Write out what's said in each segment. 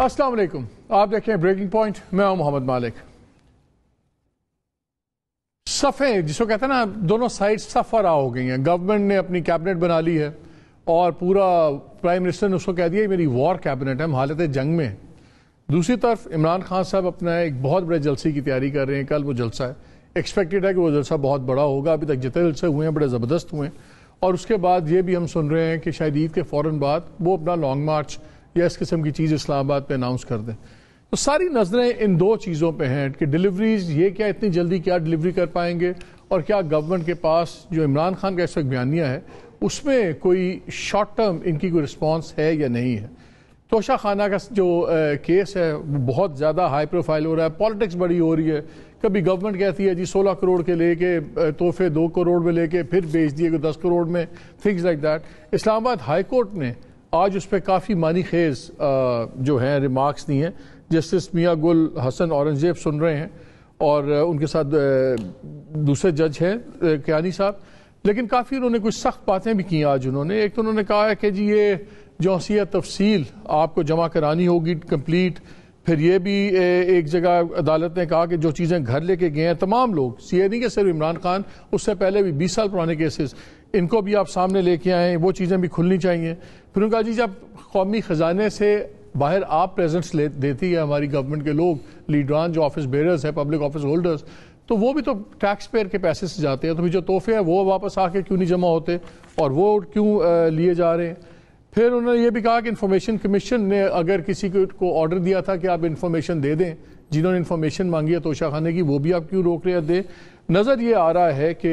अस्सलाम वालेकुम, आप देखें ब्रेकिंग पॉइंट। मैं हूं मोहम्मद मालिक। सफ़े जिसको कहते हैं ना, दोनों साइड सफ़रा हो गई हैं। गवर्नमेंट ने अपनी कैबिनेट बना ली है और पूरा प्राइम मिनिस्टर ने उसको कह दिया मेरी वॉर कैबिनेट है, हम हालत जंग में। दूसरी तरफ इमरान खान साहब अपना एक बहुत बड़े जलसे की तैयारी कर रहे हैं। कल वो जलसा है, एक्सपेक्टेड है कि वो जलसा बहुत बड़ा होगा। अभी तक जितने जलसे हुए हैं बड़े ज़बरदस्त हुए हैं। और उसके बाद ये भी हम सुन रहे हैं कि शायद ईद के फ़ौरन बाद वो अपना लॉन्ग मार्च या इस किस्म की चीज़ इस्लामाबाद पे अनाउंस कर दें। तो सारी नज़रें इन दो चीज़ों पे हैं कि डिलीवरीज ये क्या इतनी जल्दी क्या डिलीवरी कर पाएंगे, और क्या गवर्नमेंट के पास जो इमरान खान का इस वक्त बयानिया है उसमें कोई शॉर्ट टर्म इनकी कोई रिस्पॉन्स है या नहीं है। तोशा खाना का जो केस है वो बहुत ज़्यादा हाई प्रोफाइल हो रहा है, पॉलिटिक्स बड़ी हो रही है। कभी गवर्नमेंट कहती है जी 16 करोड़ के लेके तोहफे 2 करोड़ में लेके फिर बेच दिए 10 करोड़ में, things like that. Islamabad high court ने आज उस पर काफ़ी मानी खेज जो है रिमार्क्स दी हैं। जस्टिस मियाँ गुल हसन औरंगजेब सुन रहे हैं और उनके साथ दूसरे जज हैं कियानी साहब, लेकिन काफ़ी उन्होंने कुछ सख्त बातें भी की आज। उन्होंने एक तो उन्होंने कहा है कि जी ये जौसिया तफसील आपको जमा करानी होगी कंप्लीट। फिर ये भी एक जगह अदालत ने कहा कि जो चीज़ें घर लेके गए हैं तमाम लोग, सीए नहीं कि सिर्फ इमरान खान, उससे पहले भी 20 साल पुराने केसेस, इनको भी आप सामने लेके आएँ, वो चीज़ें भी खुलनी चाहिए। फिर उन्होंने कहा जी जब कौमी ख़जाने से बाहर आप प्रेजेंट्स देती है हमारी गवर्नमेंट के लोग, लीडरान जो ऑफिस बेयरर्स है, पब्लिक ऑफिस होल्डर्स, तो वो भी तो टैक्स पेयर के पैसे से जाते हैं, तो फिर जो तोहफे हैं वो वापस आके क्यों नहीं जमा होते और वो क्यों लिए जा रहे हैं। फिर उन्होंने ये भी कहा कि इंफॉर्मेशन कमीशन ने अगर किसी को ऑर्डर दिया था कि आप इंफॉर्मेशन दे दें, जिन्होंने इंफॉर्मेशन मांगी है तोशा खाने की, वो भी आप क्यों रोक रहे हैं दे। नज़र ये आ रहा है कि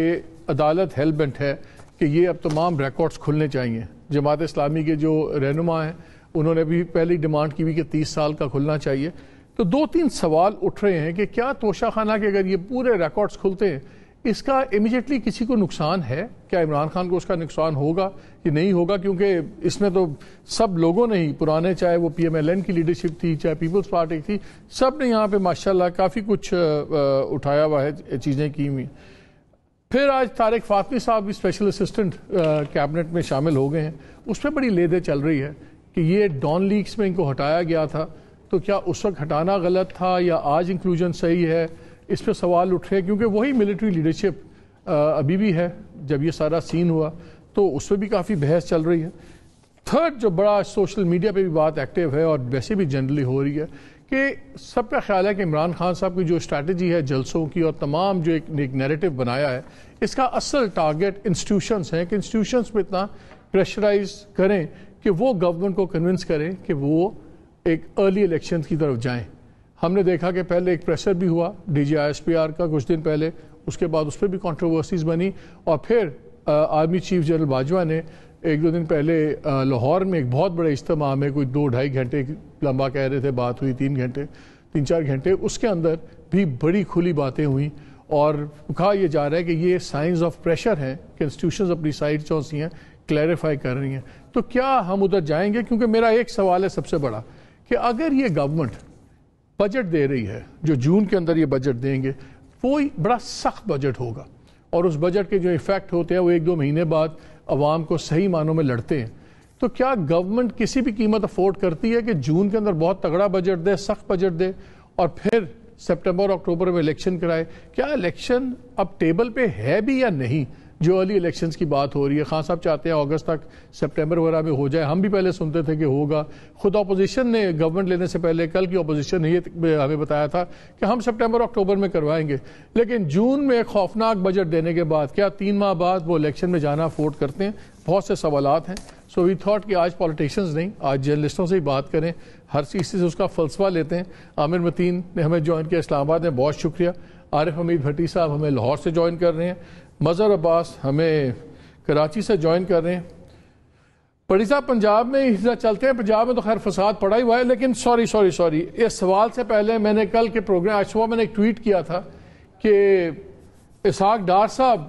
अदालत हेलबेंट है कि ये अब तमाम रिकॉर्ड्स खुलने चाहिए। जमात इस्लामी के जो रहनुमा हैं उन्होंने भी पहली डिमांड की हुई कि 30 साल का खुलना चाहिए। तो 2-3 सवाल उठ रहे हैं कि क्या तोशा खाना के अगर ये पूरे रिकॉर्ड्स खुलते हैं इसका इमीडिएटली किसी को नुकसान है, क्या इमरान खान को उसका नुकसान होगा कि नहीं होगा, क्योंकि इसमें तो सब लोगों ने ही पुराने, चाहे वो PMLN की लीडरशिप थी चाहे पीपल्स पार्टी थी, सब ने यहाँ पे माशाल्लाह काफ़ी कुछ उठाया हुआ है, चीज़ें की हुई। फिर आज तारिक फातमी साहब भी स्पेशल असिस्टेंट कैबिनेट में शामिल हो गए हैं। उस पर बड़ी लेदे चल रही है कि ये डॉन लीक्स में इनको हटाया गया था, तो क्या उस वक्त हटाना गलत था या आज इंक्लूजन सही है, इस पर सवाल उठ रहे हैं। क्योंकि वही मिलिट्री लीडरशिप अभी भी है, जब ये सारा सीन हुआ तो उस पर भी काफ़ी बहस चल रही है। थर्ड जो बड़ा सोशल मीडिया पे भी बात एक्टिव है और वैसे भी जनरली हो रही है कि सबका ख्याल है कि इमरान खान साहब की जो स्ट्रैटेजी है जलसों की और तमाम जो एक नैरेटिव बनाया है, इसका असल टारगेट इंस्टीट्यूशंस हैं कि इंस्टीट्यूशंस पे इतना प्रेशराइज करें कि वो गवर्नमेंट को कन्विंस करें कि वो एक अर्ली इलेक्शन की तरफ जाएं। हमने देखा कि पहले एक प्रेशर भी हुआ DGISPR का कुछ दिन पहले, उसके बाद उस पर भी कंट्रोवर्सीज बनी, और फिर आर्मी चीफ जनरल बाजवा ने 1-2 दिन पहले लाहौर में एक बहुत बड़े इज्तिमा में कोई 2-2.5 घंटे लंबा कह रहे थे, बात हुई 3-4 घंटे, उसके अंदर भी बड़ी खुली बातें हुई और कहा यह जा रहा है कि ये साइंस ऑफ प्रेशर हैं कि इंस्टीट्यूशंस अपनी साइड जो सी हैं क्लैरिफाई कर रही हैं। तो क्या हम उधर जाएंगे? क्योंकि मेरा एक सवाल है सबसे बड़ा कि अगर ये गवर्नमेंट बजट दे रही है, जो जून के अंदर ये बजट देंगे, वो बड़ा सख्त बजट होगा और उस बजट के जो इफेक्ट होते हैं वो 1-2 महीने बाद अवाम को सही मानों में लड़ते हैं। तो क्या गवर्नमेंट किसी भी कीमत अफोर्ड करती है कि जून के अंदर बहुत तगड़ा बजट दे, सख्त बजट दे और फिर सितंबर अक्टूबर में इलेक्शन कराए? क्या इलेक्शन अब टेबल पे है भी या नहीं? जो अर्ली इलेक्शंस की बात हो रही है, खान साहब चाहते हैं अगस्त तक, सितंबर वगैरह में हो जाए। हम भी पहले सुनते थे कि होगा, खुद अपोजिशन ने गवर्नमेंट लेने से पहले, कल की अपोजिशन ने ये हमें बताया था कि हम सितंबर अक्टूबर में करवाएंगे। लेकिन जून में खौफनाक बजट देने के बाद क्या 3 माह बाद वो इलेक्शन में जाना अफोर्ड करते हैं? बहुत से सवालात हैं। सो वी थॉट कि आज पॉलिटिशियंस नहीं, आज जर्नलिस्टों से ही बात करें, हर चीज़ से उसका फलसफा लेते हैं। आमिर मतीन ने हमें ज्वाइन किया इस्लामाबाद में, बहुत शुक्रिया। आरिफ हमीद भट्टी साहब हमें लाहौर से ज्वाइन कर रहे हैं। मज़हर अब्बास हमें कराची से ज्वाइन कर रहे हैं। पड़ी साहब पंजाब में ही चलते हैं, पंजाब में तो खैर फसाद पड़ा ही हुआ है, लेकिन सॉरी इस सवाल से पहले मैंने कल के प्रोग्राम, आज सुबह मैंने एक ट्वीट किया था कि इसहाक डार साहब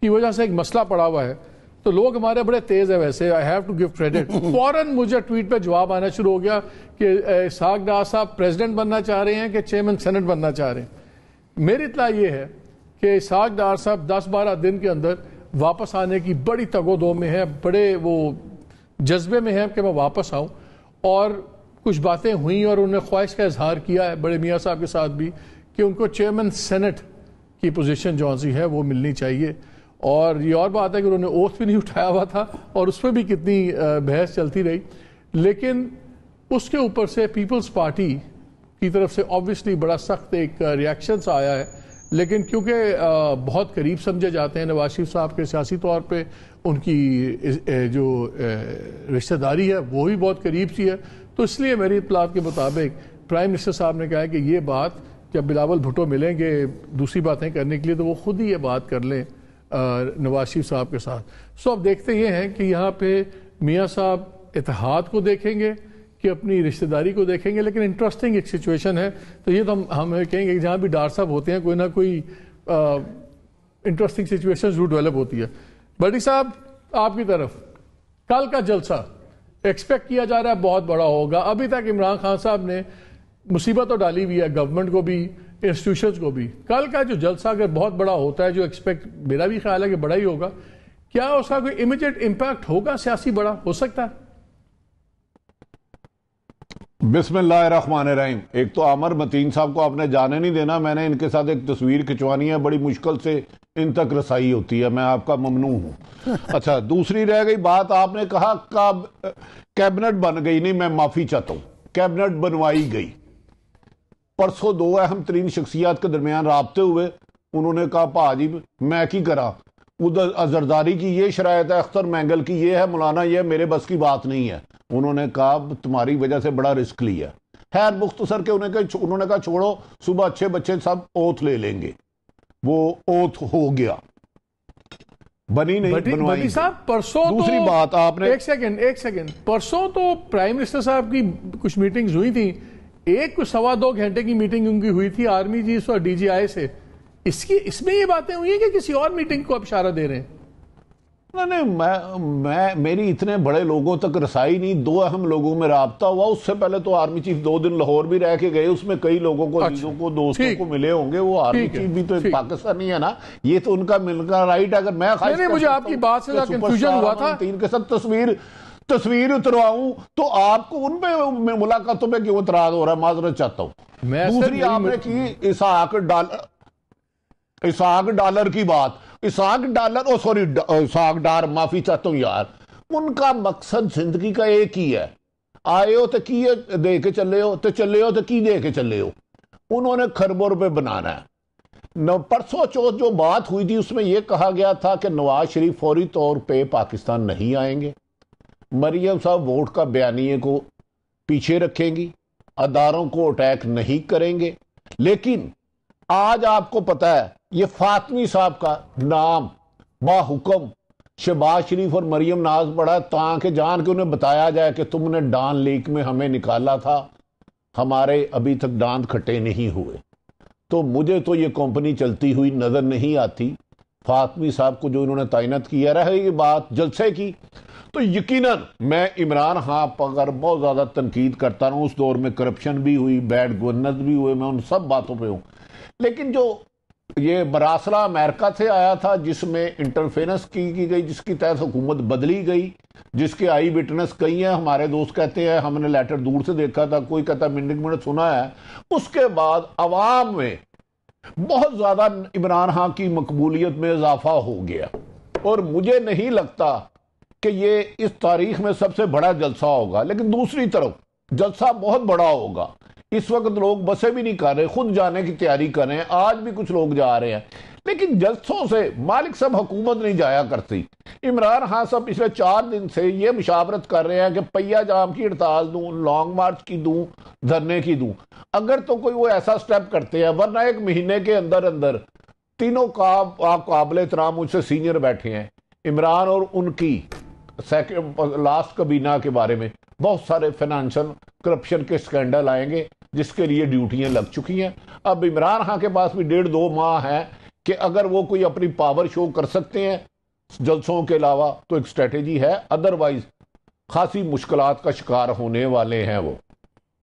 की वजह से एक मसला पड़ा हुआ है, तो लोग हमारे बड़े तेज है वैसे, I have to give credit. फौरन मुझे ट्वीट पे जवाब आना शुरू हो गया कि इसहाक डार साहब प्रेसिडेंट बनना चाह रहे हैं कि चेयरमैन सेनेट बनना चाह रहे हैं। मेरी इत्तला ये है कि इसहाक डार साहब 10-12 दिन के अंदर वापस आने की बड़ी तगोदो में है, बड़े वो जज्बे में है कि मैं वापस आऊं, और کچھ باتیں ہوئیں اور انہوں نے خواہش کا اظہار کیا ہے بڑے میاں صاحب کے ساتھ بھی کہ ان کو چیئرمین سینٹ کی پوزیشن جو سی ہے وہ ملنی چاہیے. اور یہ اور بات ہے کہ انہوں نے اوتھ بھی نہیں اٹھایا ہوا تھا اور اس پہ بھی کتنی بحث چلتی رہی. لیکن اس کے اوپر سے پیپلز پارٹی کی طرف سے آبویسلی بڑا سخت ایک ریاکشن سا آیا ہے. لیکن کیونکہ بہت قریب سمجھے جاتے ہیں نواز شریف صاحب کے سیاسی طور پہ، ان کی جو رشتہ داری ہے وہ بھی بہت قریب سی ہے، تو اس لیے میری اطلاعات کے مطابق پرائم منسٹر صاحب نے کہا ہے کہ یہ بات جب بلاول بھٹو ملیں گے دوسری باتیں کرنے کے لیے تو وہ خود ہی یہ بات کر لیں نواز شریف صاحب کے ساتھ. سو اب دیکھتے یہ ہیں کہ یہاں پہ میاں صاحب اتحاد کو دیکھیں گے کہ اپنی رشتہ داری کو دیکھیں گے. لیکن انٹرسٹنگ ایک سچویشن ہے، تو یہ تو ہم کہیں گے کہ جہاں بھی ڈار صاحب ہوتے ہیں کوئی نہ کوئی انٹرسٹنگ سچویشن ضرور ڈیولپ ہوتی ہے. بڑی صاحب آپ کی طرف کل کا جلسہ ایکسپیکٹ کیا جا رہا ہے بہت بڑا ہوگا. ابھی تک عمران خان صاحب نے مصیبت تو ڈالی ہوئی ہے گورنمنٹ کو بھی، انسٹیٹیوشنز کو بھی. کل کا جو جلسہ اگر بہت بڑا ہوتا ہے، جو ایکسپیکٹ میرا بھی خیال ہے کہ بڑا ہی ہوگا، کیا اس کا کوئی امیجیٹ امپیکٹ ہوگا سیاسی بڑا ہو سکتا ہے؟ بسم اللہ الرحمن الرحیم. ایک تو عامر متین صاحب کو آپ نے جانے نہیں دینا، میں نے ان کے ساتھ ایک تصویر کھچوانی ہے، بڑی مشکل سے ان تک رسائی ہوتی ہے، میں آپ کا ممنوع ہوں. اچھا، دوسری رہ گئی بات، آپ نے کہا کیبنٹ بن گئی. نہیں، میں معافی چاہتا ہوں، کیبنٹ بنوائی گئی. پرسوں دو اہم ترین شخصیات کے درمیان رابطے ہوئے، انہوں نے کہا پاجی میں کی کرا، ادھر زرداری کی یہ شرائط ہے، اختر مینگل کی یہ ہے، مولانا یہ میرے بس کی بات نہیں ہے. انہوں نے کہا تمہاری وجہ سے بڑا رسک لیا. خیر مختصر کے انہوں نے کہا چھوڑو، صبح اچھے بچے سب اوتھ لے لیں گے. وہ اوتھ ہو گیا، بنی نہیں، بنوائی. صاحب پرسوں دوسری بات آپ نے ایک سیکنڈ پرسوں تو پرائم منسٹر صاحب کی کچھ میٹنگز ہوئی تھیں، ایک کچھ 1.25 گھنٹے کی میٹنگ ان کی ہوئی تھی آرمی چیف اور ڈی جی آئی سے. اس میں یہ باتیں ہوئی ہیں کہ کسی اور میٹنگ کو آپ اشارہ دے رہے ہیں؟ نہیں، میری اتنے بڑے لوگوں تک رسائی نہیں. دو اہم لوگوں میں رابطہ ہوا. اس سے پہلے تو آرمی چیف 2 دن لاہور بھی رہ کے گئے، اس میں کئی لوگوں کو، عزیزوں کو، دوستوں کو ملے ہوں گے. وہ آرمی چیف بھی تو ایک پاکستانی ہے نا، یہ تو ان کا مل کا رائٹ. اگر میں مجھے آپ کی بات سے کنفیوژن ہوا تھا کے ساتھ تصویر اترواؤں تو آپ کو ان پہ ملاقاتوں پہ کیوں اعتراض ہو رہا ہے؟ معذرت چاہتا ہوں. دوسری آپ نے کی اسحاق ڈالر کی بات. اسحاق ڈار، معافی چاہتا ہوں یار. ان کا مقصد زندگی کا ایک ہی ہے، آئے ہو تو کی دے کے چلے ہو، تو چلے ہو تو کی دے کے چلے ہو. انہوں نے خربوں روپے بنانا ہے. پرسوں چوتھ جو بات ہوئی تھی اس میں یہ کہا گیا تھا کہ نواز شریف فوری طور پہ پاکستان نہیں آئیں گے، مریم صاحب ووٹ کا بیانیے کو پیچھے رکھیں گی، اداروں کو اٹیک نہیں کریں گے. لیکن آج آپ کو پتا ہے یہ فاطمی صاحب کا نام با حکم شہباز شریف اور مریم ناز پڑا تاکہ جان کے انہیں بتایا جائے کہ تم نے ڈان لیک میں ہمیں نکالا تھا، ہمارے ابھی تک دانت کھٹے نہیں ہوئے. تو مجھے تو یہ کمپنی چلتی ہوئی نظر نہیں آتی. فاطمی صاحب کو جو انہوں نے تعینات کیا، رہے یہ بات جلسے کی، تو یقیناً میں عمران خان پر بہت زیادہ تنقید کرتا رہا ہوں. اس دور میں کرپشن بھی ہوئی، بیڈ گورننس بھی ہوئے، میں ان سب باتوں پہ ہوں. لیکن جو یہ مراسلہ امریکہ سے آیا تھا جس میں انٹرفیرنس کی گئی، جس کی تحت حکومت بدلی گئی، جس کے آئی وٹنس کئی ہیں، ہمارے دوست کہتے ہیں ہم نے لیٹر دور سے دیکھا تھا، کوئی کہتا منٹ سنا ہے. اس کے بعد عوام میں بہت زیادہ عمران خان کی مقبولیت میں اضافہ ہو گیا. اور مجھے نہیں لگتا کہ یہ اس تاریخ میں سب سے بڑا جلسہ ہوگا. لیکن دوسری طرف جلسہ بہت بڑا ہوگا. اس وقت لوگ بسیں بھی نہیں کر رہے، خود جانے کی تیاری کر رہے ہیں، آج بھی کچھ لوگ جا رہے ہیں. لیکن جلسوں سے مالک صاحب حکومت نہیں جایا کرتی. عمران خان صاحب پچھلے 4 دن سے یہ مشاورت کر رہے ہیں کہ پہیا جام کی ہڑتال دوں، لانگ مارچ کی دوں، دھرنے کی دوں. اگر تو کوئی وہ ایسا سٹیپ کرتے ہیں، ورنہ 1 مہینے کے اندر تینوں کا آپ قابل احترام مجھ سے سینئر بیٹھے ہیں، عمران اور ان کی لاسٹ کابینہ کے بارے میں بہت سارے فائنانشل کرپشن کے سکینڈل آئیں گے جس کے لیے ڈیوٹیاں لگ چکی ہیں. اب عمران خان کے پاس بھی 1.5-2 ماہ ہیں کہ اگر وہ کوئی اپنی پاور شو کر سکتے ہیں جلسوں کے علاوہ تو ایک سٹریٹجی ہے، ادروائز خاصی مشکلات کا شکار ہونے والے ہیں وہ.